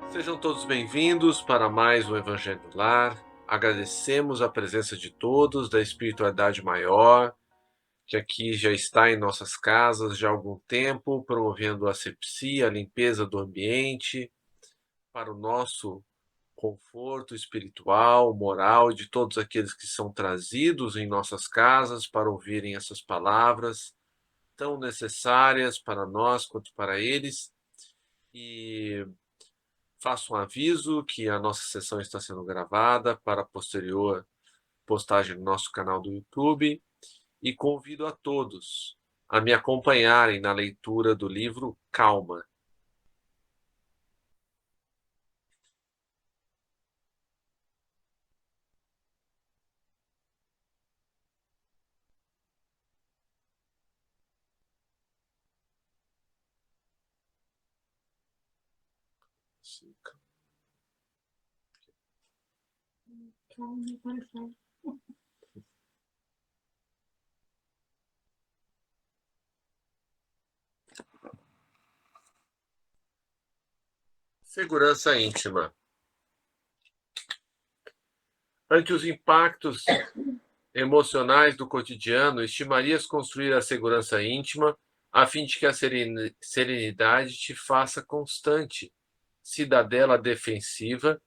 Sejam todos bem-vindos para mais um Evangelho no Lar. Agradecemos a presença de todos da espiritualidade maior, que aqui já está em nossas casas já há algum tempo, promovendo a asepsia, a limpeza do ambiente, para o nosso conforto espiritual, moral, de todos aqueles que são trazidos em nossas casas para ouvirem essas palavras tão necessárias para nós quanto para eles. E faço um aviso que a nossa sessão está sendo gravada para posterior postagem no nosso canal do YouTube e convido a todos a me acompanharem na leitura do livro Calma. Segurança íntima. Ante os impactos emocionais do cotidiano, estimarias construir a segurança íntima a fim de que a serenidade te faça constante, cidadela defensiva,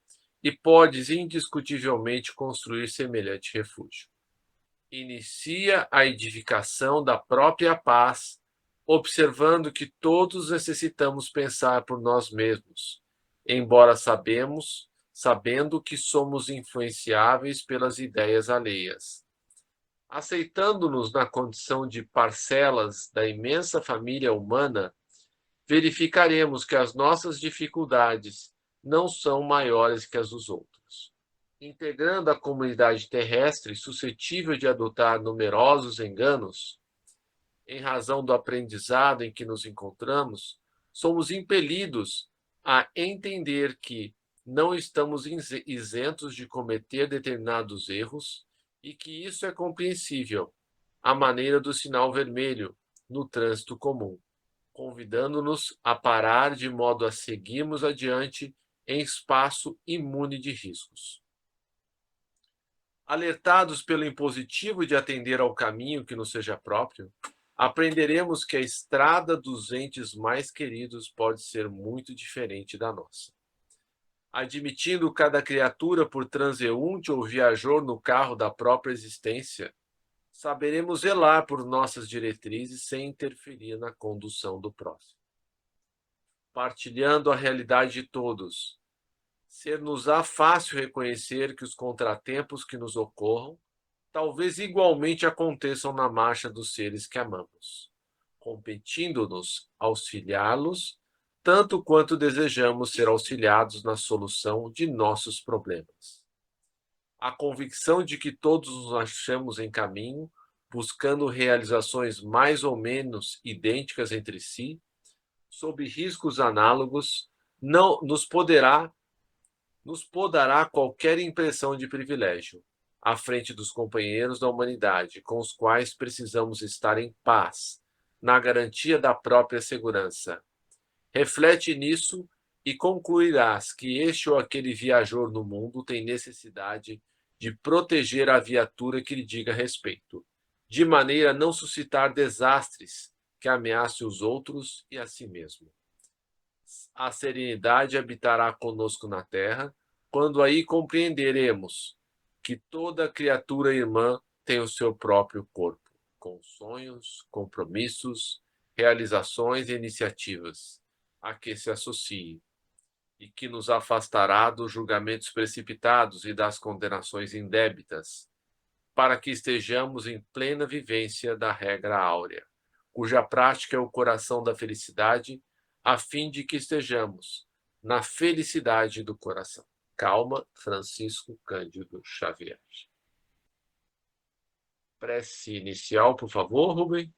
e podes indiscutivelmente construir semelhante refúgio. Inicia a edificação da própria paz, observando que todos necessitamos pensar por nós mesmos, embora sabendo que somos influenciáveis pelas ideias alheias. Aceitando-nos na condição de parcelas da imensa família humana, verificaremos que as nossas dificuldades não são maiores que as dos outros. Integrando a comunidade terrestre suscetível de adotar numerosos enganos, em razão do aprendizado em que nos encontramos, somos impelidos a entender que não estamos isentos de cometer determinados erros e que isso é compreensível, à maneira do sinal vermelho no trânsito comum, convidando-nos a parar de modo a seguirmos adiante em espaço imune de riscos. Alertados pelo impositivo de atender ao caminho que nos seja próprio, aprenderemos que a estrada dos entes mais queridos pode ser muito diferente da nossa. Admitindo cada criatura por transeunte ou viajor no carro da própria existência, saberemos zelar por nossas diretrizes sem interferir na condução do próximo. Partilhando a realidade de todos, ser-nos-á fácil reconhecer que os contratempos que nos ocorram talvez igualmente aconteçam na marcha dos seres que amamos, competindo-nos auxiliá-los tanto quanto desejamos ser auxiliados na solução de nossos problemas. A convicção de que todos nos achamos em caminho, buscando realizações mais ou menos idênticas entre si, sob riscos análogos, não nos podará qualquer impressão de privilégio, à frente dos companheiros da humanidade, com os quais precisamos estar em paz, na garantia da própria segurança. Reflete nisso e concluirás que este ou aquele viajor no mundo tem necessidade de proteger a viatura que lhe diga respeito, de maneira a não suscitar desastres que ameacem os outros e a si mesmo. A serenidade habitará conosco na terra, quando aí compreenderemos que toda criatura irmã tem o seu próprio corpo, com sonhos, compromissos, realizações e iniciativas a que se associe, e que nos afastará dos julgamentos precipitados e das condenações indébitas, para que estejamos em plena vivência da regra áurea, cuja prática é o coração da felicidade, a fim de que estejamos na felicidade do coração. Calma, Francisco Cândido Xavier. Prece inicial, por favor, Rubem.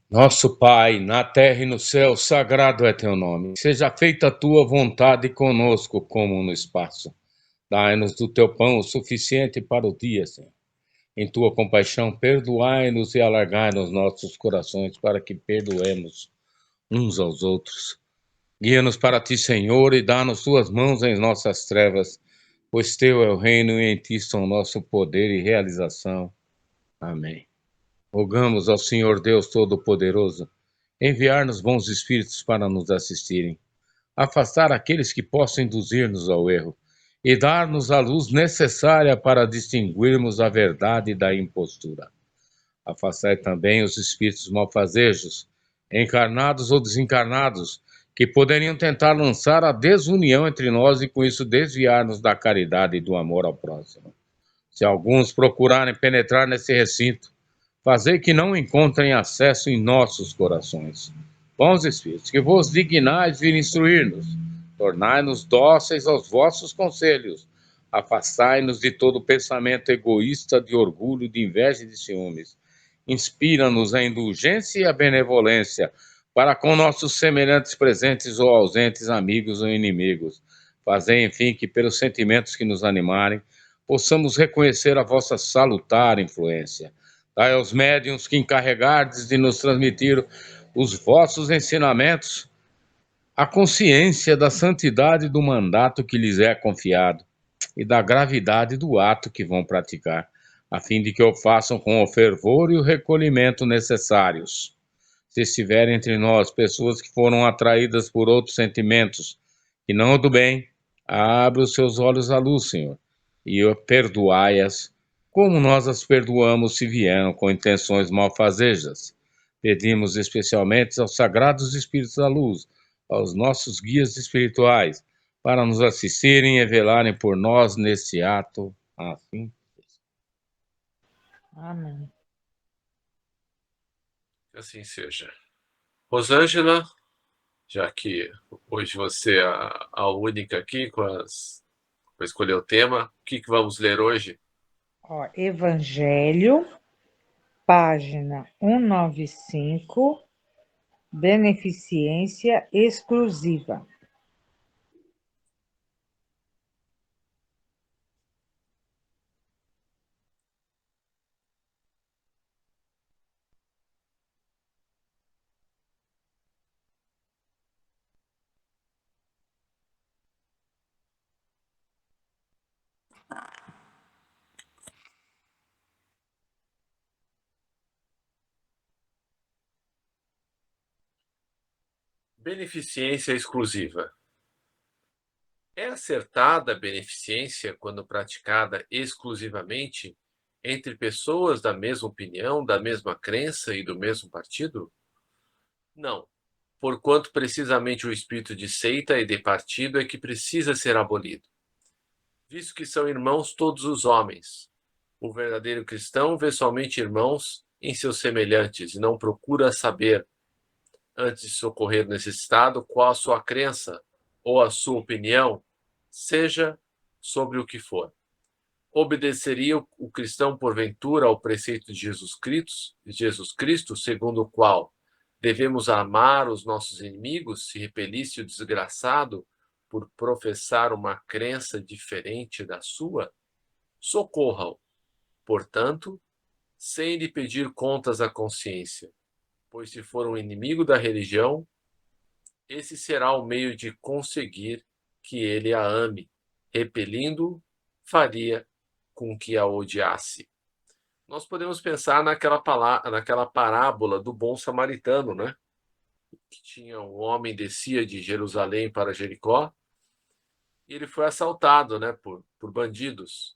Nosso Pai, na terra e no céu, sagrado é teu nome. Seja feita a tua vontade conosco, como no espaço. Dai-nos do teu pão o suficiente para o dia, Senhor. Em tua compaixão, perdoai-nos e alargai-nos nossos corações para que perdoemos uns aos outros. Guia-nos para ti, Senhor, e dá-nos tuas mãos em nossas trevas, pois teu é o reino e em ti são nosso poder e realização. Amém. Rogamos ao Senhor Deus Todo-Poderoso enviar-nos bons espíritos para nos assistirem, afastar aqueles que possam induzir-nos ao erro e dar-nos a luz necessária para distinguirmos a verdade da impostura. Afastai também os espíritos malfazejos, encarnados ou desencarnados, que poderiam tentar lançar a desunião entre nós e com isso desviar-nos da caridade e do amor ao próximo. Se alguns procurarem penetrar nesse recinto, fazei que não encontrem acesso em nossos corações. Bons Espíritos, que vos dignais vir instruir-nos, tornai-nos dóceis aos vossos conselhos, afastai-nos de todo pensamento egoísta, de orgulho, de inveja e de ciúmes. Inspira-nos a indulgência e a benevolência para com nossos semelhantes presentes ou ausentes, amigos ou inimigos. Fazei, enfim, que pelos sentimentos que nos animarem, possamos reconhecer a vossa salutar influência. Dai aos médiuns que encarregardes de nos transmitir os vossos ensinamentos a consciência da santidade do mandato que lhes é confiado e da gravidade do ato que vão praticar, a fim de que o façam com o fervor e o recolhimento necessários. Se estiver entre nós pessoas que foram atraídas por outros sentimentos que não o do bem, abra os seus olhos à luz, Senhor, e perdoai-as, como nós as perdoamos se vieram com intenções malfazejas. Pedimos especialmente aos sagrados Espíritos da Luz, aos nossos guias espirituais, para nos assistirem e velarem por nós neste ato. Assim. Amém. Que assim seja. Rosângela, já que hoje você é a única aqui para escolher o tema, o que vamos ler hoje? Ó, Evangelho, página 195, beneficência exclusiva. Beneficência exclusiva. É acertada a beneficência quando praticada exclusivamente entre pessoas da mesma opinião, da mesma crença e do mesmo partido? Não, porquanto precisamente o espírito de seita e de partido é que precisa ser abolido, visto que são irmãos todos os homens. O verdadeiro cristão vê somente irmãos em seus semelhantes e não procura saber, antes de socorrer o necessitado, qual a sua crença ou a sua opinião, seja sobre o que for. Obedeceria o cristão, porventura, ao preceito de Jesus Cristo, segundo o qual devemos amar os nossos inimigos, se repelisse o desgraçado por professar uma crença diferente da sua? Socorra-o, portanto, sem lhe pedir contas à consciência, pois se for um inimigo da religião, esse será o meio de conseguir que ele a ame. Repelindo-o, faria com que a odiasse. Nós podemos pensar naquela parábola do bom samaritano, né? Que tinha um homem descia de Jerusalém para Jericó e ele foi assaltado, né, por bandidos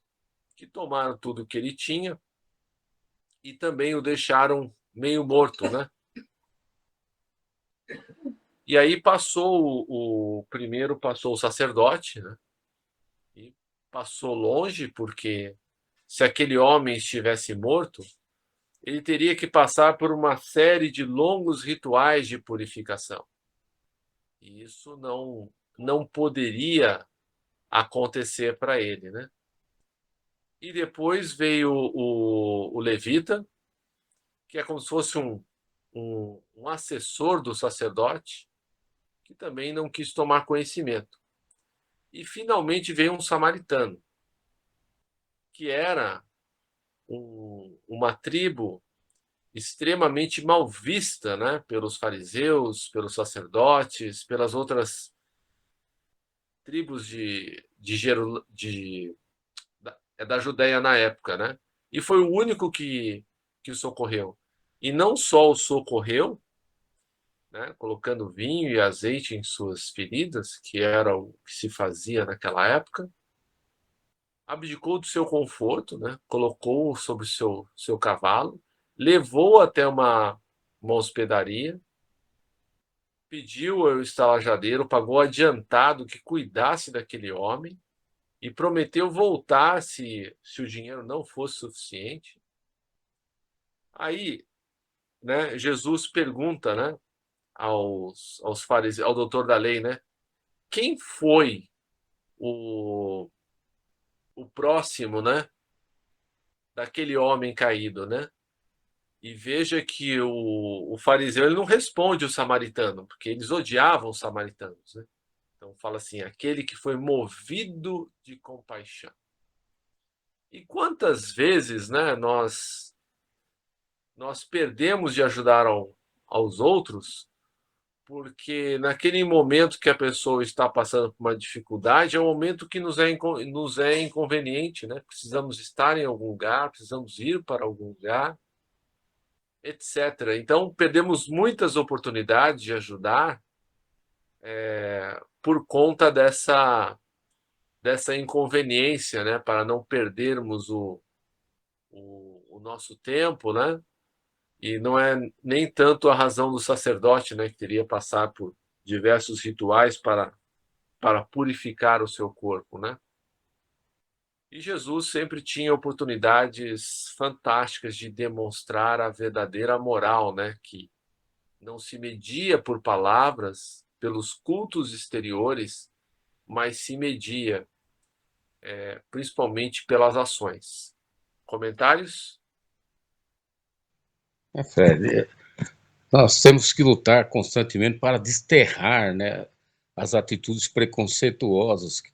que tomaram tudo o que ele tinha e também o deixaram meio morto, né? E aí passou o sacerdote, né? E passou longe, porque se aquele homem estivesse morto, ele teria que passar por uma série de longos rituais de purificação. E isso não poderia acontecer para ele, né? E depois veio o levita, que é como se fosse um assessor do sacerdote, que também não quis tomar conhecimento. E finalmente veio um samaritano, que era uma tribo extremamente mal vista, né, pelos fariseus, pelos sacerdotes, pelas outras tribos da Judéia na época, né? E foi o único que o socorreu. E não só o socorreu, né, colocando vinho e azeite em suas feridas, que era o que se fazia naquela época, abdicou do seu conforto, né, colocou sobre o seu cavalo, levou até uma hospedaria, pediu ao estalajadeiro, pagou adiantado que cuidasse daquele homem e prometeu voltar se o dinheiro não fosse suficiente. Aí, né, Jesus pergunta, né, aos fariseus, ao doutor da lei, né, quem foi o, o próximo, né, daquele homem caído, né? E veja que o fariseu ele não responde o samaritano, porque eles odiavam os samaritanos, né? Então fala assim, aquele que foi movido de compaixão. E quantas vezes, né, nós perdemos de ajudar aos outros porque naquele momento que a pessoa está passando por uma dificuldade, é um momento que nos é inconveniente, né? Precisamos estar em algum lugar, precisamos ir para algum lugar, etc. Então, perdemos muitas oportunidades de ajudar por conta dessa inconveniência, né? Para não perdermos o nosso tempo, né? E não é nem tanto a razão do sacerdote, né? Que teria que passar por diversos rituais para purificar o seu corpo, né? E Jesus sempre tinha oportunidades fantásticas de demonstrar a verdadeira moral, né? Que não se media por palavras, pelos cultos exteriores, mas se media principalmente pelas ações. Comentários? Fred, nós temos que lutar constantemente para desterrar, né, as atitudes preconceituosas que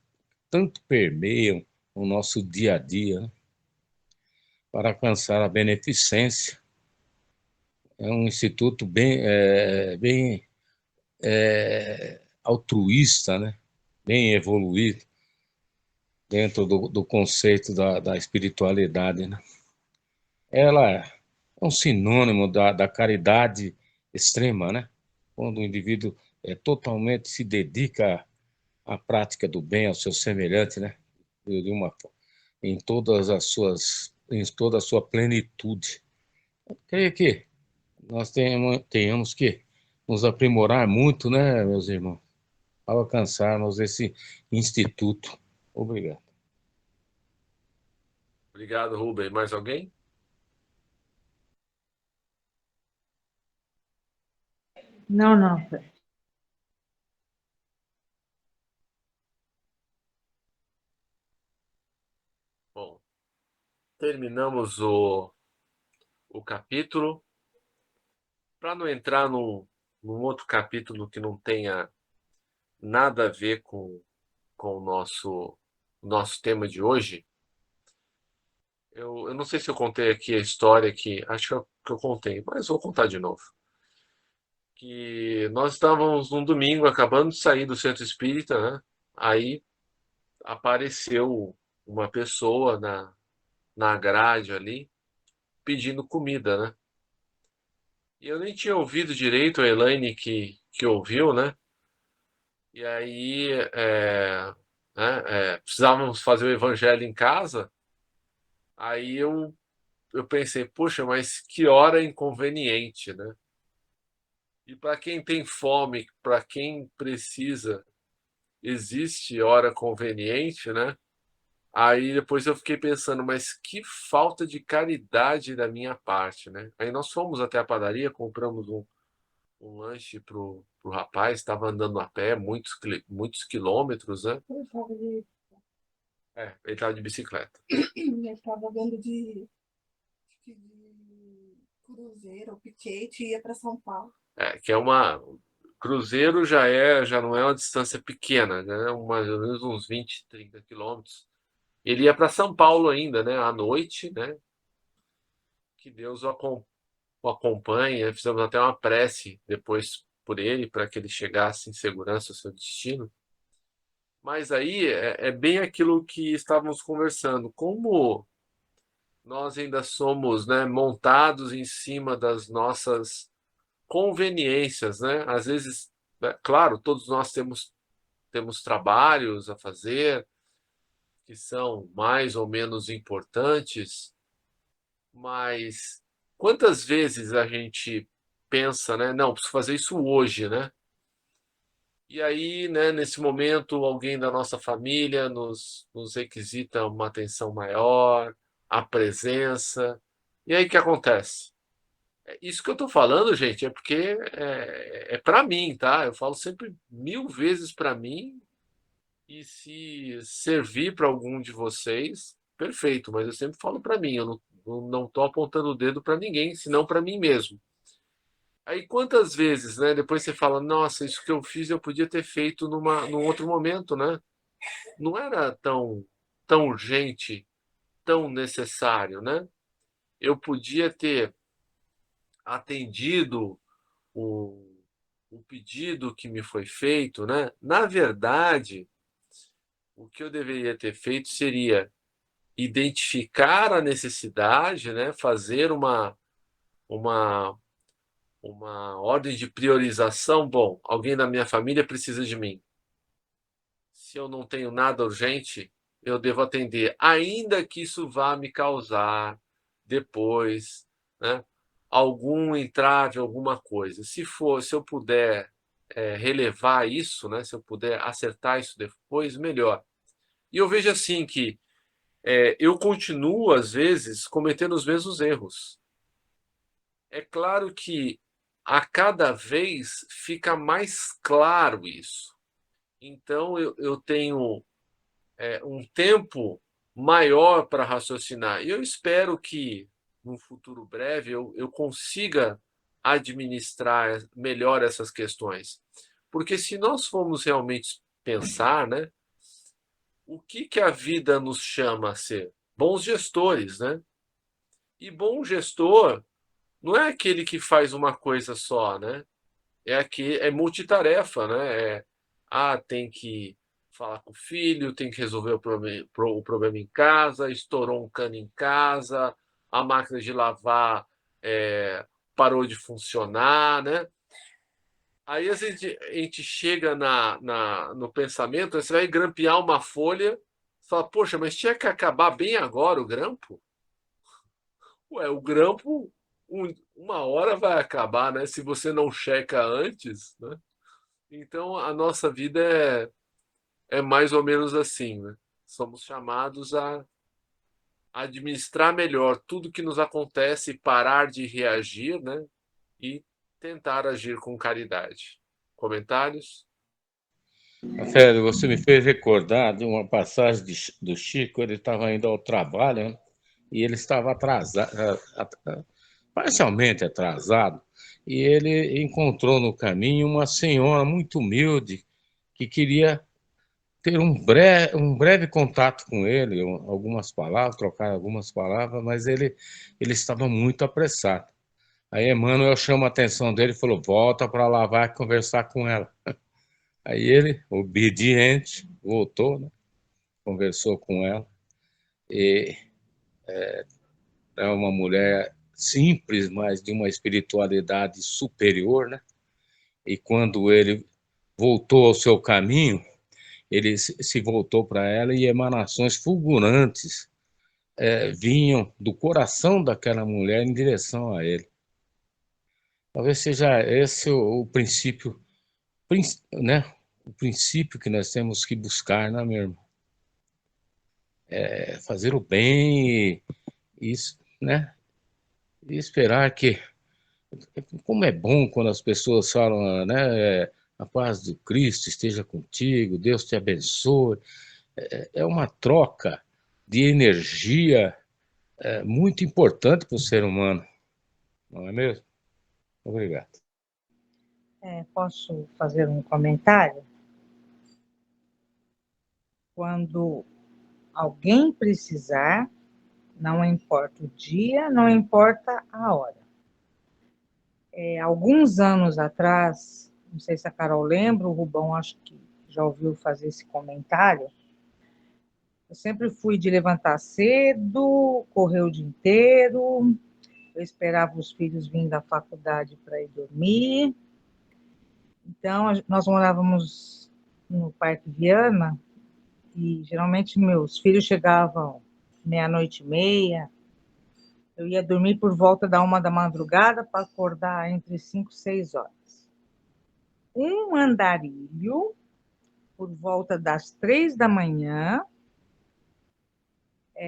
tanto permeiam o nosso dia a dia, né, para alcançar a beneficência. É um instituto bem altruísta, né, bem evoluído dentro do conceito da espiritualidade, né. Ela é um sinônimo da caridade extrema, né? Quando o indivíduo totalmente se dedica à prática do bem ao seu semelhante, né? De uma, em toda a sua plenitude. Eu creio que nós tenhamos que nos aprimorar muito, né, meus irmãos, ao alcançarmos esse instituto. Obrigado. Obrigado, Rubem. Mais alguém? Não, não. Bom, terminamos o capítulo. Para não entrar num outro capítulo que não tenha nada a ver com o nosso tema de hoje, eu não sei se eu contei aqui a história que acho que eu contei, mas vou contar de novo. Que nós estávamos num domingo acabando de sair do centro espírita, né? Aí apareceu uma pessoa na grade ali pedindo comida, né? E eu nem tinha ouvido direito a Elaine que ouviu, né? E aí precisávamos fazer o evangelho em casa. Aí eu pensei, puxa, mas que hora inconveniente, né? E para quem tem fome, para quem precisa, existe hora conveniente, né? Aí depois eu fiquei pensando, mas que falta de caridade da minha parte, né? Aí nós fomos até a padaria, compramos um lanche pro rapaz, estava andando a pé, muitos quilômetros, né? Ele estava de bicicleta. Ele estava andando de cruzeiro, piquete, e ia para São Paulo. Que é Cruzeiro já não é uma distância pequena, né? Mais ou menos uns 20, 30 quilômetros. Ele ia para São Paulo ainda, né? À noite, né? que Deus o acompanhe, né? Fizemos até uma prece depois por ele, para que ele chegasse em segurança ao seu destino. Mas aí é bem aquilo que estávamos conversando, como nós ainda somos, né, montados em cima das nossas conveniências, né? Às vezes, né, claro, todos nós temos trabalhos a fazer que são mais ou menos importantes, mas quantas vezes a gente pensa, né? Não, preciso fazer isso hoje, né? E aí, né, nesse momento, alguém da nossa família nos requisita uma atenção maior, a presença. E aí o que acontece? Isso que eu estou falando, gente, é porque é para mim, tá? Eu falo sempre 1000 vezes para mim, e se servir para algum de vocês, perfeito, mas eu sempre falo para mim, eu não estou apontando o dedo para ninguém, senão para mim mesmo. Aí quantas vezes, né? Depois você fala, nossa, isso que eu fiz eu podia ter feito num outro momento, né? Não era tão urgente, tão necessário, né? Eu podia ter atendido o, o pedido que me foi feito, né? Na verdade, o que eu deveria ter feito seria identificar a necessidade, né? Fazer uma, uma ordem de priorização. Bom, alguém da minha família precisa de mim. Se eu não tenho nada urgente, eu devo atender, ainda que isso vá me causar depois, né, algum entrave, alguma coisa. Se eu puder relevar isso, né, se eu puder acertar isso depois, melhor. E eu vejo assim que eu continuo, às vezes, cometendo os mesmos erros. É claro que a cada vez fica mais claro isso. Então, eu tenho um tempo maior para raciocinar. E eu espero que, num futuro breve, eu consiga administrar melhor essas questões. Porque se nós formos realmente pensar, né, o que a vida nos chama a ser? Bons gestores, né? E bom gestor não é aquele que faz uma coisa só, né? É multitarefa, né? Tem que falar com o filho, tem que resolver o problema em casa, estourou um cano em casa, a máquina de lavar parou de funcionar, né? Aí a gente chega no pensamento, você vai grampear uma folha, fala, poxa, mas tinha que acabar bem agora o grampo? Ué, o grampo, uma hora vai acabar, né? Se você não checa antes, né? Então, a nossa vida é mais ou menos assim, né? Somos chamados a administrar melhor tudo que nos acontece, parar de reagir, né? E tentar agir com caridade. Comentários? Rafael, você me fez recordar de uma passagem do Chico. Ele estava indo ao trabalho, né? E ele estava atrasado, parcialmente atrasado, e ele encontrou no caminho uma senhora muito humilde que queria ter um breve contato com ele, algumas palavras, trocar algumas palavras, mas ele estava muito apressado. Aí Emmanuel chama a atenção dele e falou: volta para lá, vai conversar com ela. Aí ele, obediente, voltou, né? Conversou com ela. E é uma mulher simples, mas de uma espiritualidade superior, né? E quando ele voltou ao seu caminho, ele se voltou para ela e emanações fulgurantes vinham do coração daquela mulher em direção a ele. Talvez seja esse o princípio, né? O princípio que nós temos que buscar, né, meu irmão? É fazer o bem e, né? E esperar que, como é bom quando as pessoas falam, né? A paz do Cristo esteja contigo, Deus te abençoe. É uma troca de energia muito importante para o ser humano, não é mesmo? Obrigado. Posso fazer um comentário? Quando alguém precisar, Não importa o dia, não importa a hora. Alguns anos atrás, não sei se a Carol lembra, o Rubão acho que já ouviu fazer esse comentário. Eu sempre fui de levantar cedo, correr o dia inteiro, eu esperava os filhos virem da faculdade para ir dormir. Então, nós morávamos no Parque Viana e geralmente meus filhos chegavam 00:30. Eu ia dormir por volta da 1 da madrugada para acordar entre 5 e 6 horas. Um andarilho, por volta das 3 da manhã,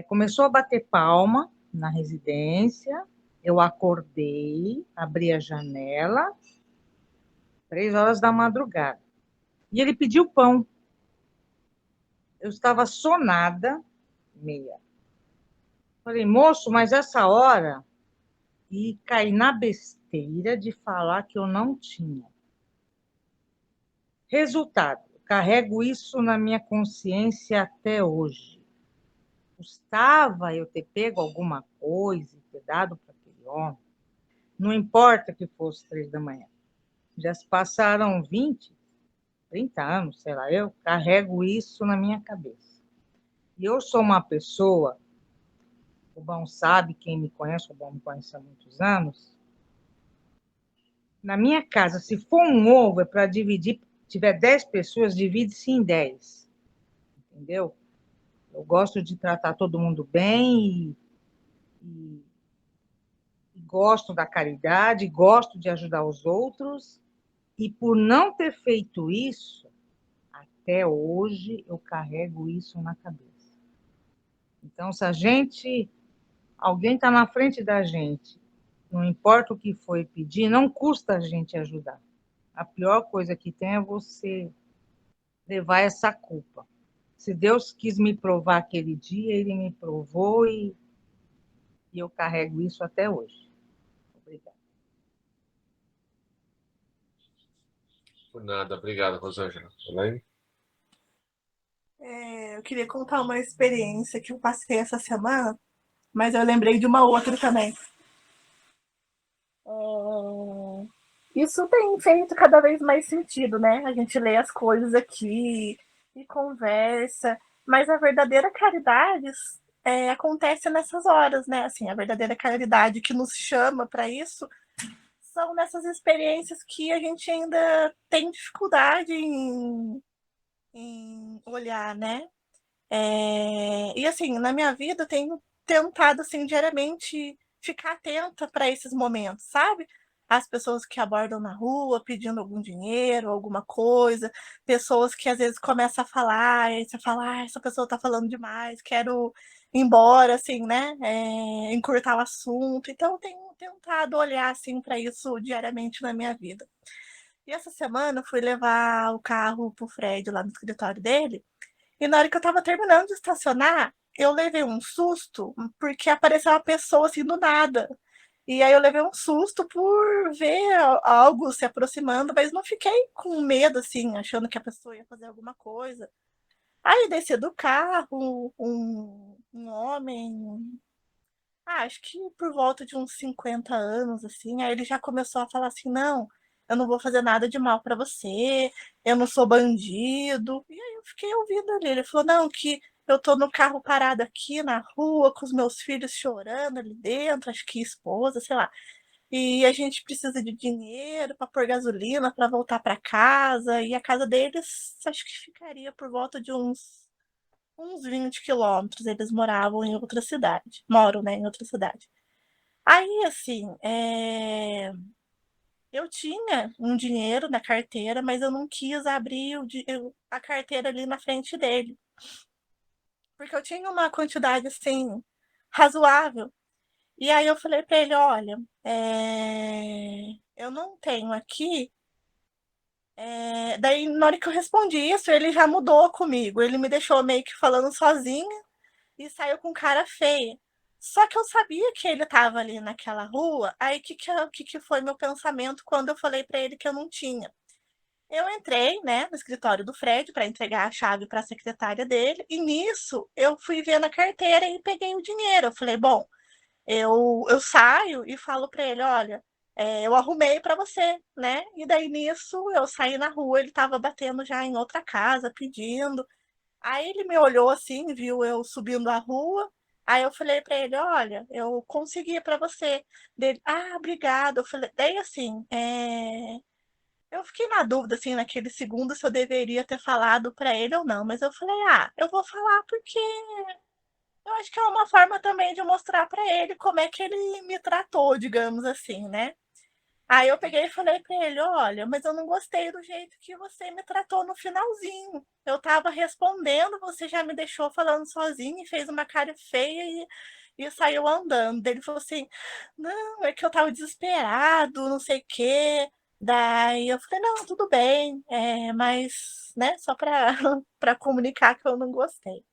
começou a bater palma na residência. Eu acordei, abri a janela, 3 horas da madrugada. E ele pediu pão. Eu estava sonada, meia. Falei, moço, mas essa hora? E caí na besteira de falar que eu não tinha. Resultado, carrego isso na minha consciência até hoje. Custava eu ter pego alguma coisa e ter dado para aquele homem. Não importa que fosse 3 da manhã. Já se passaram 20, 30 anos, sei lá, eu carrego isso na minha cabeça. E eu sou uma pessoa, o Bom sabe, quem me conhece, o Bom me conhece há muitos anos. Na minha casa, se for um ovo, é para dividir, tiver 10 pessoas, divide-se em 10. Entendeu? Eu gosto de tratar todo mundo bem e gosto da caridade, gosto de ajudar os outros. E por não ter feito isso, até hoje eu carrego isso na cabeça. Então, se alguém está na frente da gente, não importa o que foi pedir, não custa a gente ajudar. A pior coisa que tem é você levar essa culpa. Se Deus quis me provar aquele dia, Ele me provou e eu carrego isso até hoje. Obrigada. Por nada. Obrigado, Rosângela. Elaine? Eu queria contar uma experiência que eu passei essa semana, mas eu lembrei de uma outra também. Isso tem feito cada vez mais sentido, né? A gente lê as coisas aqui e conversa, mas a verdadeira caridade acontece nessas horas, né? Assim, a verdadeira caridade que nos chama para isso são nessas experiências que a gente ainda tem dificuldade em olhar, né? E assim, na minha vida eu tenho tentado assim diariamente ficar atenta para esses momentos, sabe? As pessoas que abordam na rua pedindo algum dinheiro, alguma coisa, pessoas que às vezes começam a falar, e você fala, essa pessoa tá falando demais, quero ir embora, assim, né? Encurtar o assunto. Então, eu tenho tentado olhar assim para isso diariamente na minha vida. E essa semana eu fui levar o carro pro Fred lá no escritório dele. E na hora que eu estava terminando de estacionar, eu levei um susto, porque apareceu uma pessoa assim do nada. E aí eu levei um susto por ver algo se aproximando, mas não fiquei com medo, assim, achando que a pessoa ia fazer alguma coisa. Aí desci do carro, um homem, acho que por volta de uns 50 anos, assim, aí ele já começou a falar assim, não, eu não vou fazer nada de mal para você, eu não sou bandido. E aí eu fiquei ouvindo ali, ele falou, não, que eu tô no carro parado aqui na rua, com os meus filhos chorando ali dentro, acho que esposa, sei lá. E a gente precisa de dinheiro para pôr gasolina, para voltar para casa, e a casa deles acho que ficaria por volta de uns 20 quilômetros, eles moravam em outra cidade, moram, né, em outra cidade. Aí, assim, eu tinha um dinheiro na carteira, mas eu não quis abrir a carteira ali na frente dele, porque eu tinha uma quantidade, assim, razoável. E aí eu falei para ele, olha, eu não tenho aqui. Daí, na hora que eu respondi isso, ele já mudou comigo. Ele me deixou meio que falando sozinha e saiu com cara feia. Só que eu sabia que ele estava ali naquela rua, aí que foi meu pensamento quando eu falei para ele que eu não tinha? eu entrei, né, no escritório do Fred para entregar a chave para a secretária dele, e nisso eu fui ver na carteira e peguei o dinheiro. Eu falei, bom, eu saio e falo para ele, olha, eu arrumei para você, né? E daí nisso eu saí na rua, ele estava batendo já em outra casa, pedindo. Aí ele me olhou assim, viu eu subindo a rua. Aí eu falei para ele, olha, eu consegui para você. Dele, ah, obrigado. Eu falei, daí assim, eu fiquei na dúvida assim naquele segundo se eu deveria ter falado para ele ou não, mas eu falei, ah, eu vou falar porque eu acho que é uma forma também de mostrar para ele como é que ele me tratou, digamos assim, né? Aí eu peguei e falei para ele: olha, mas eu não gostei do jeito que você me tratou no finalzinho. Eu estava respondendo, você já me deixou falando sozinho e fez uma cara feia e saiu andando. Daí ele falou assim: não, é que eu estava desesperado, não sei o quê. Daí eu falei: não, tudo bem, mas, né, só para para comunicar que eu não gostei.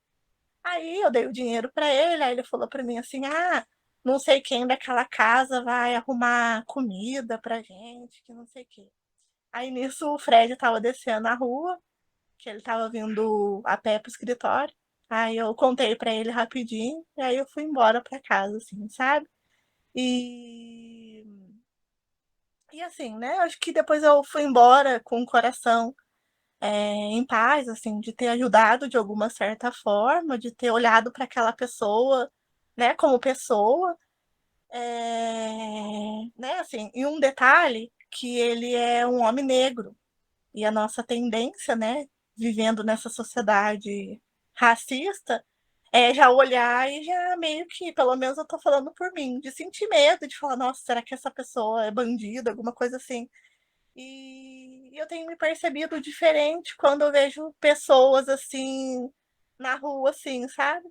Aí eu dei o dinheiro para ele, aí ele falou para mim assim: ah, não sei quem daquela casa vai arrumar comida pra gente, que não sei o quê. Aí nisso o Fred estava descendo a rua, que ele estava vindo a pé pro escritório. Aí eu contei para ele rapidinho, e aí eu fui embora para casa, assim, sabe? E, e assim, né? Acho que depois eu fui embora com o coração em paz, assim, de ter ajudado de alguma certa forma, de ter olhado para aquela pessoa, né, como pessoa, né, assim, e um detalhe que ele é um homem negro e a nossa tendência, né, vivendo nessa sociedade racista, é já olhar e já meio que, pelo menos eu tô falando por mim, de sentir medo, de falar, nossa, será que essa pessoa é bandida, alguma coisa assim. E eu tenho me percebido diferente quando eu vejo pessoas assim na rua, assim, sabe?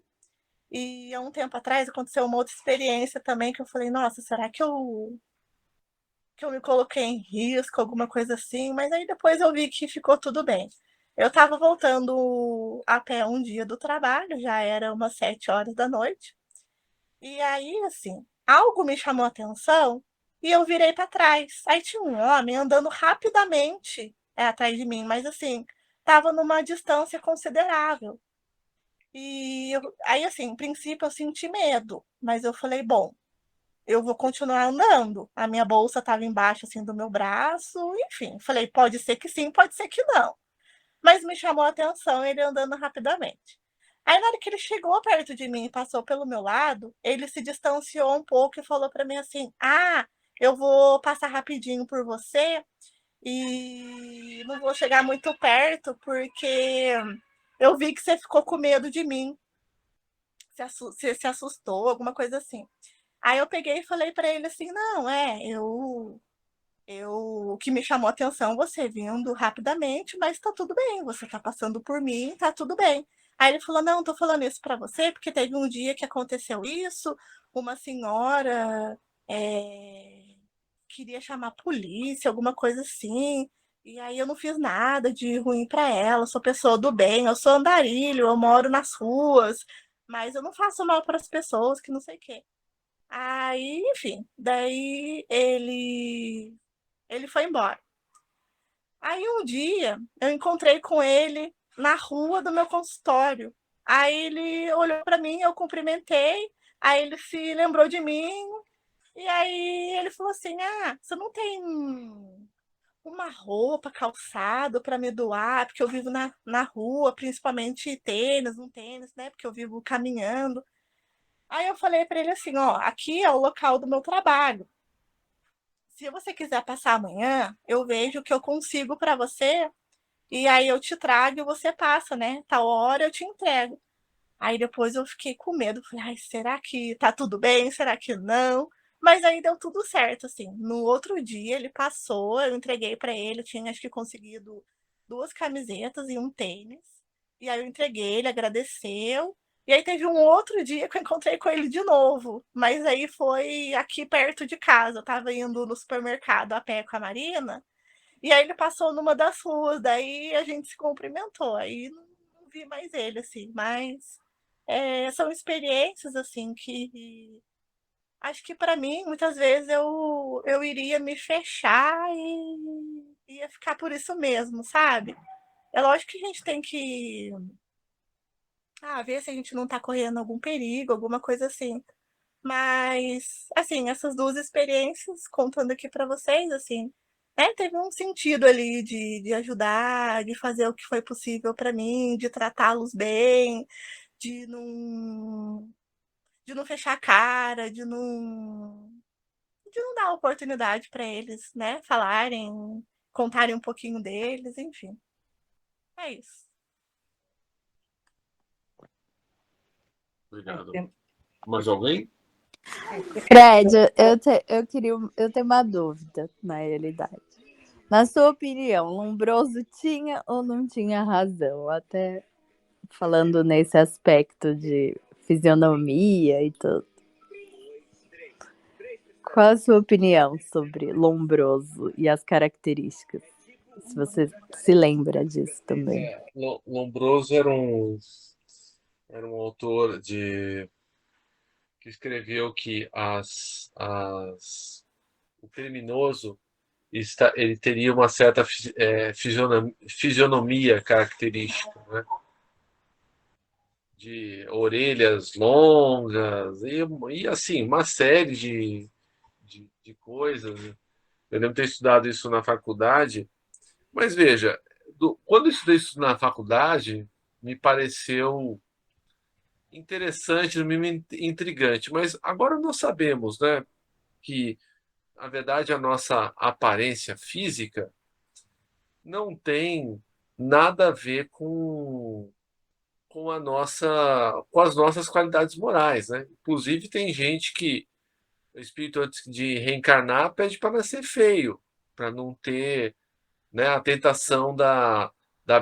E há um tempo atrás aconteceu uma outra experiência também que eu falei, nossa, será que eu me coloquei em risco, alguma coisa assim? Mas aí depois eu vi que ficou tudo bem. Eu estava voltando a pé um dia do trabalho, já era umas 7 horas da noite. E aí, assim, algo me chamou a atenção e eu virei para trás. Aí tinha um homem andando rapidamente atrás de mim, mas assim, estava numa distância considerável. Aí, assim, em princípio eu senti medo, mas eu falei, bom, eu vou continuar andando. A minha bolsa estava embaixo, assim, do meu braço, enfim. Falei, pode ser que sim, pode ser que não. Mas me chamou a atenção ele andando rapidamente. Aí, na hora que ele chegou perto de mim e passou pelo meu lado, ele se distanciou um pouco e falou para mim assim: ah, eu vou passar rapidinho por você e não vou chegar muito perto porque eu vi que você ficou com medo de mim. Você se assustou, alguma coisa assim. Aí eu peguei e falei para ele assim: não, o que me chamou a atenção, você vindo rapidamente, mas tá tudo bem, você tá passando por mim, tá tudo bem. Aí ele falou: não, tô falando isso para você, porque teve um dia que aconteceu isso, uma senhora queria chamar a polícia, alguma coisa assim, e aí eu não fiz nada de ruim para ela, sou pessoa do bem, eu sou andarilho, eu moro nas ruas, mas eu não faço mal para as pessoas, que não sei o quê. Aí, enfim, daí ele foi embora. Aí um dia eu encontrei com ele na rua do meu consultório. Aí ele olhou para mim, eu cumprimentei, aí ele se lembrou de mim e aí ele falou assim: "Ah, você não tem uma roupa, calçado para me doar, porque eu vivo na rua, principalmente tênis, um tênis, né? Porque eu vivo caminhando." Aí eu falei para ele assim: "Ó, aqui é o local do meu trabalho. Se você quiser passar amanhã, eu vejo o que eu consigo para você e aí eu te trago e você passa, né? Tal hora eu te entrego." Aí depois eu fiquei com medo, falei, ai, será que tá tudo bem? Será que não? Mas aí deu tudo certo, assim. No outro dia ele passou, eu entreguei para ele, eu tinha acho que conseguido 2 camisetas e um tênis. E aí eu entreguei, ele agradeceu. E aí teve um outro dia que eu encontrei com ele de novo, mas aí foi aqui perto de casa. Eu tava indo no supermercado a pé com a Marina, e aí ele passou numa das ruas, daí a gente se cumprimentou. Aí não vi mais ele, assim, mas são experiências assim que acho que para mim muitas vezes eu iria me fechar e ia ficar por isso mesmo, sabe? É lógico que a gente tem que ver se a gente não tá correndo algum perigo, alguma coisa assim. Mas, assim, essas duas experiências, contando aqui para vocês, assim, teve um sentido ali de ajudar, de fazer o que foi possível para mim, de tratá-los bem, de não, de não fechar a cara, de não dar oportunidade para eles, né, falarem, contarem um pouquinho deles, enfim. É isso. Obrigado. tem- Mais alguém? Fred, eu tenho uma dúvida, na realidade. Na sua opinião, Lombroso tinha ou não tinha razão? Até falando nesse aspecto de fisionomia e tudo. Qual a sua opinião sobre Lombroso e as características? Se você se lembra disso também. Lombroso era um autor que escreveu que o criminoso ele teria uma certa fisionomia característica, né? De orelhas longas e assim, uma série de coisas. Eu lembro de ter estudado isso na faculdade, mas veja, quando eu estudei isso na faculdade, me pareceu interessante, no mínimo intrigante, mas agora nós sabemos, né, que na verdade a nossa aparência física não tem nada a ver com as nossas qualidades morais, né? Inclusive tem gente que o espírito antes de reencarnar pede para nascer feio, para não ter, né, a tentação da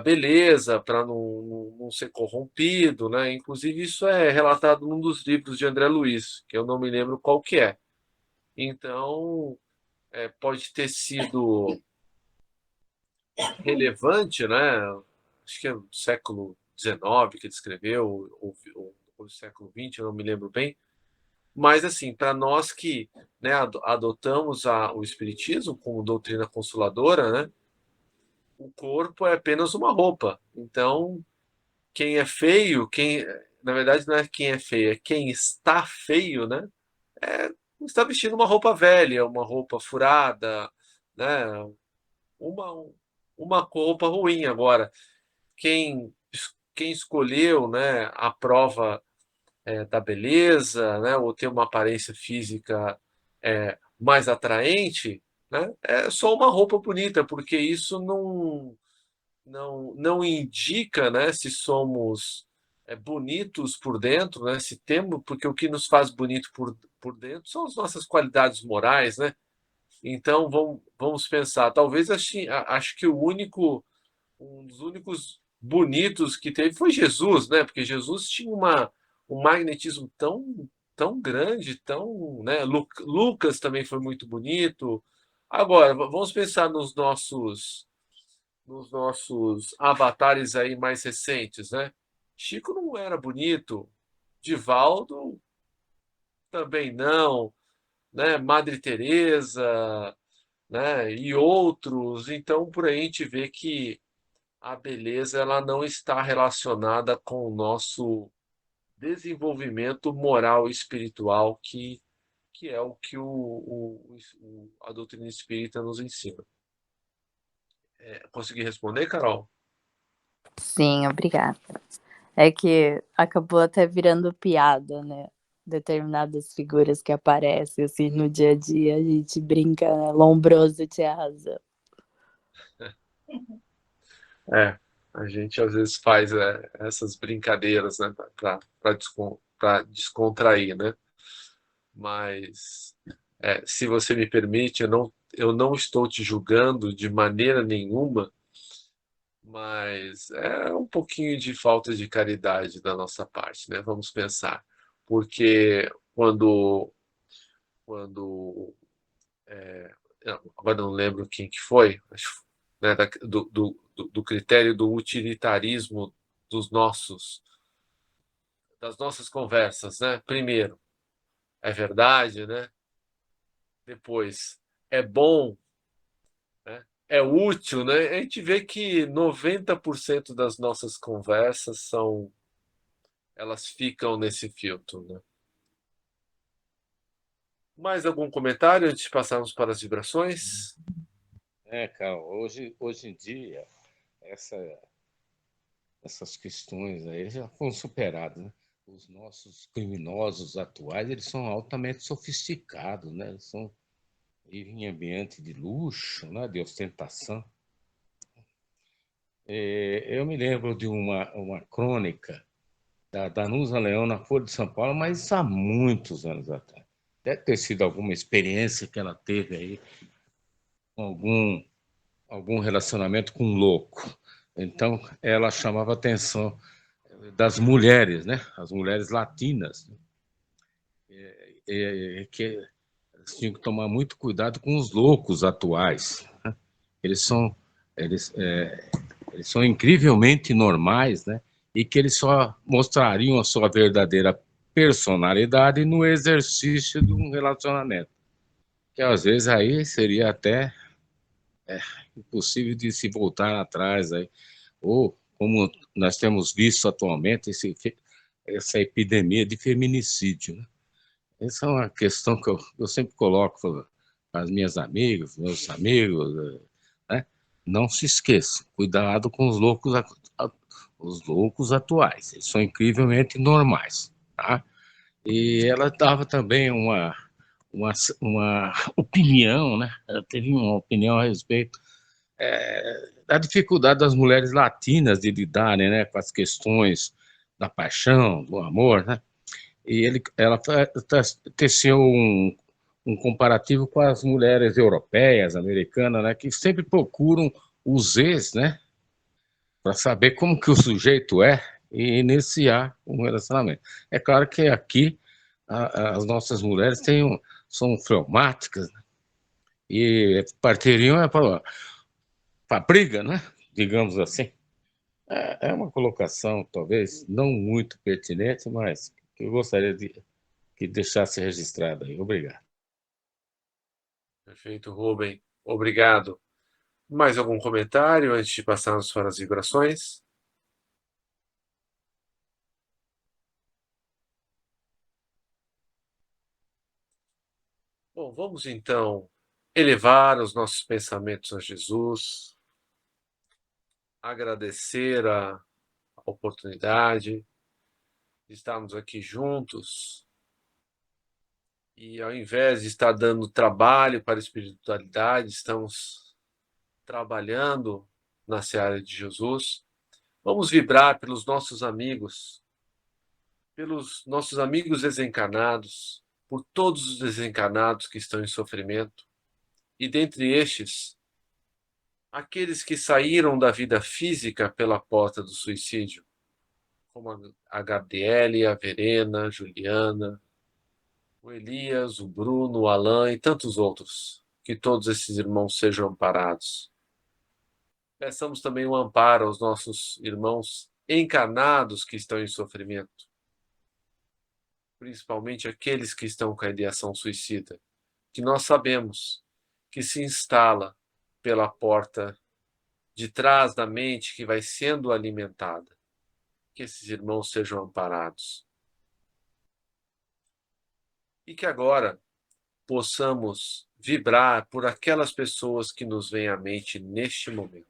beleza, para não ser corrompido, né? Inclusive isso é relatado num dos livros de André Luiz, que eu não me lembro qual que é. Então, pode ter sido relevante, né? Acho que é do século XIX que ele escreveu, ou do século XX, eu não me lembro bem. Mas, assim, para nós que, né, adotamos o Espiritismo como doutrina consoladora, né, o corpo é apenas uma roupa. Então, quem é feio, na verdade não é quem é feio, é quem está feio, né? Está vestindo uma roupa velha, uma roupa furada, né? Uma, uma roupa ruim. Agora, quem, quem escolheu, né, a prova da beleza, né, ou ter uma aparência física mais atraente, né, é só uma roupa bonita, porque isso não indica, né, se somos bonitos por dentro, né, se temos, porque o que nos faz bonito por dentro são as nossas qualidades morais, né? Então vamos pensar, talvez acho que um dos únicos bonitos que teve foi Jesus, né? Porque Jesus tinha um magnetismo tão grande, né? Lucas também foi muito bonito. Agora, vamos pensar nos nossos avatares aí mais recentes, né? Chico não era bonito, Divaldo também não, né? Madre Teresa, né? E outros. Então, por aí a gente vê que a beleza ela não está relacionada com o nosso desenvolvimento moral e espiritual, que é o que a doutrina espírita nos ensina. Consegui responder, Carol? Sim, obrigada. É que acabou até virando piada, né? Determinadas figuras que aparecem assim no dia a dia, a gente brinca, né? Lombroso tinha razão. A gente às vezes faz essas brincadeiras, né, para descontrair, né? Mas se você me permite, eu não estou te julgando de maneira nenhuma, mas é um pouquinho de falta de caridade da nossa parte, né? Vamos pensar, porque quando agora não lembro quem que foi, acho, né, do critério do utilitarismo das nossas conversas, né? Primeiro, é verdade, né? Depois, é bom, né? é útil, né? A gente vê que 90% das nossas conversas elas ficam nesse filtro, né? Mais algum comentário antes de passarmos para as vibrações? Cara, hoje em dia, essa, essas questões aí já foram superadas, né? Os nossos criminosos atuais, eles são altamente sofisticados, né? Vivem em ambiente de luxo, né? De ostentação. Eu me lembro de uma crônica da Danusa Leão na Folha de São Paulo, mas há muitos anos atrás. Deve ter sido alguma experiência que ela teve aí, com algum relacionamento com um louco. Então, ela chamava a atenção das mulheres, né? As mulheres latinas, que elas tinham que tomar muito cuidado com os loucos atuais. Eles são, eles, eles são incrivelmente normais, né? E que eles só mostrariam a sua verdadeira personalidade no exercício de um relacionamento. Que às vezes aí seria até impossível de se voltar atrás aí. Ou como nós temos visto atualmente, essa epidemia de feminicídio, né? Essa é uma questão que eu sempre coloco para as minhas amigas, meus amigos, né? Não se esqueça, cuidado com os loucos atuais, eles são incrivelmente normais, tá? E ela dava também uma opinião, né? Ela teve uma opinião a respeito da dificuldade das mulheres latinas de lidarem, né, com as questões da paixão, do amor, né? E ela teceu um comparativo com as mulheres europeias, americanas, né, que sempre procuram os ex, né, para saber como que o sujeito é e iniciar um relacionamento. É claro que aqui as nossas mulheres são fleumáticas, né, e partiriam para briga, né, digamos assim. É uma colocação talvez não muito pertinente, mas que eu gostaria de que deixasse registrado aí. Obrigado. Perfeito, Rubem. Obrigado. Mais algum comentário antes de passarmos para as vibrações? Bom, vamos então elevar os nossos pensamentos a Jesus, agradecer a oportunidade de estarmos aqui juntos e, ao invés de estar dando trabalho para a espiritualidade, estamos trabalhando na seara de Jesus. Vamos vibrar pelos nossos amigos desencarnados, por todos os desencarnados que estão em sofrimento, e dentre estes, aqueles que saíram da vida física pela porta do suicídio, como a Gabriele, a Verena, a Juliana, o Elias, o Bruno, o Alain e tantos outros. Que todos esses irmãos sejam amparados. Peçamos também um amparo aos nossos irmãos encarnados que estão em sofrimento, principalmente aqueles que estão com a ideação suicida, que nós sabemos que se instala pela porta de trás da mente que vai sendo alimentada. Que esses irmãos sejam amparados. E que agora possamos vibrar por aquelas pessoas que nos vêm à mente neste momento.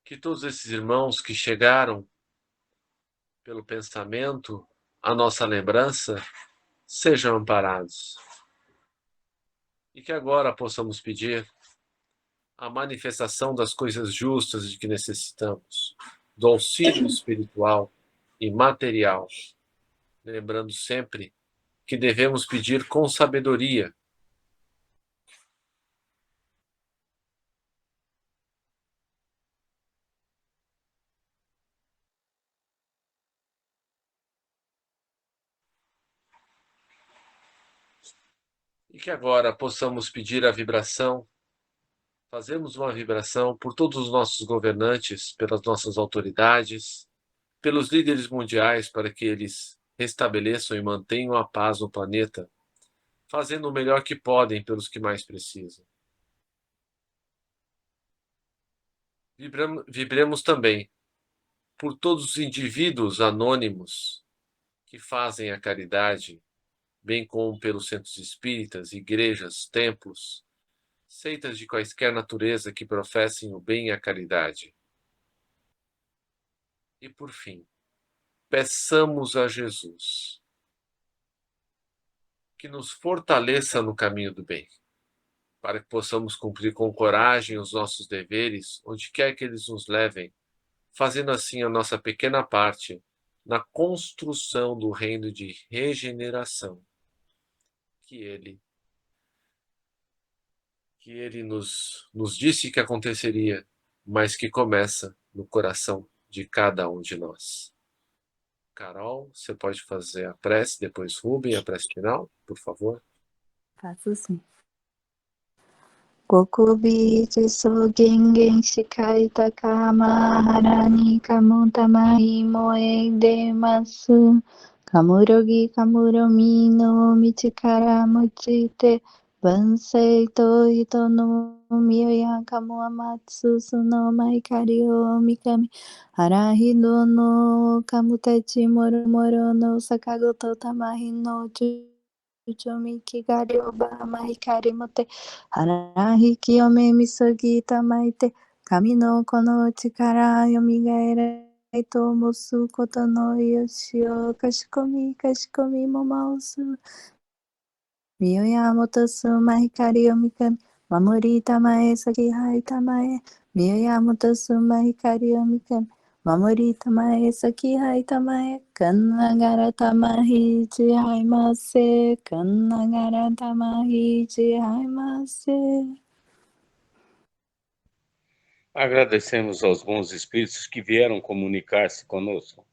Que todos esses irmãos que chegaram pelo pensamento à nossa lembrança sejam amparados. E que agora possamos pedir a manifestação das coisas justas de que necessitamos, do auxílio espiritual e material, lembrando sempre que devemos pedir com sabedoria. E que agora possamos pedir a vibração, fazemos uma vibração por todos os nossos governantes, pelas nossas autoridades, pelos líderes mundiais, para que eles restabeleçam e mantenham a paz no planeta, fazendo o melhor que podem pelos que mais precisam. Vibremos também por todos os indivíduos anônimos que fazem a caridade, bem como pelos centros espíritas, igrejas, templos, seitas de quaisquer natureza que professem o bem e a caridade. E por fim, peçamos a Jesus que nos fortaleça no caminho do bem, para que possamos cumprir com coragem os nossos deveres, onde quer que eles nos levem, fazendo assim a nossa pequena parte na construção do reino de regeneração que Ele nos disse que aconteceria, mas que começa no coração de cada um de nós. Carol, você pode fazer a prece, depois Rubem, a prece final, por favor. Faço sim. Kokubichi so gengen shikai takama harani kamutamahi moe demasu. Kamurogi kamuromi no michikara muchite. Bansei to hito no miyoya kamu amatsu suno maikari o mikami. Harahi no kamutachi moro moro no sakagoto tamahi no Chomi kigari oba mahikari mote harahi kiyome misogi tamaite kami no kono chikara yomigaerai to mosu koto no yoshi o kashikomi momaosu miyoya motosu mahikari yomikami mamori tamae sakihai tamae miyoya motosu mahikari yomikami Mamori tamae sakihai tamae kannagara tamahi jihaimase kannagara tamahi jihaimase. Agradecemos aos bons espíritos que vieram comunicar-se conosco.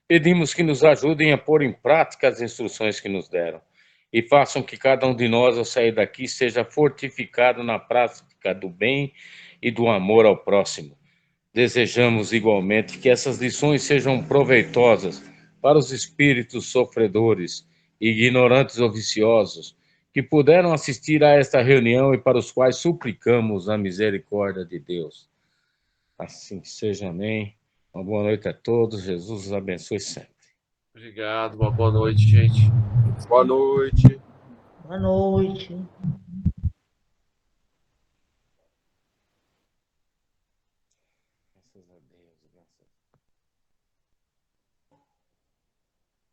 Pedimos que nos ajudem a pôr em prática as instruções que nos deram e façam que cada um de nós, ao sair daqui, seja fortificado na prática do bem e do amor ao próximo. Desejamos igualmente que essas lições sejam proveitosas para os espíritos sofredores, ignorantes ou viciosos, que puderam assistir a esta reunião e para os quais suplicamos a misericórdia de Deus. Assim seja, amém. Uma boa noite a todos. Jesus os abençoe sempre. Obrigado, uma boa noite, gente. Boa noite. Boa noite. Graças a Deus, graças a Deus.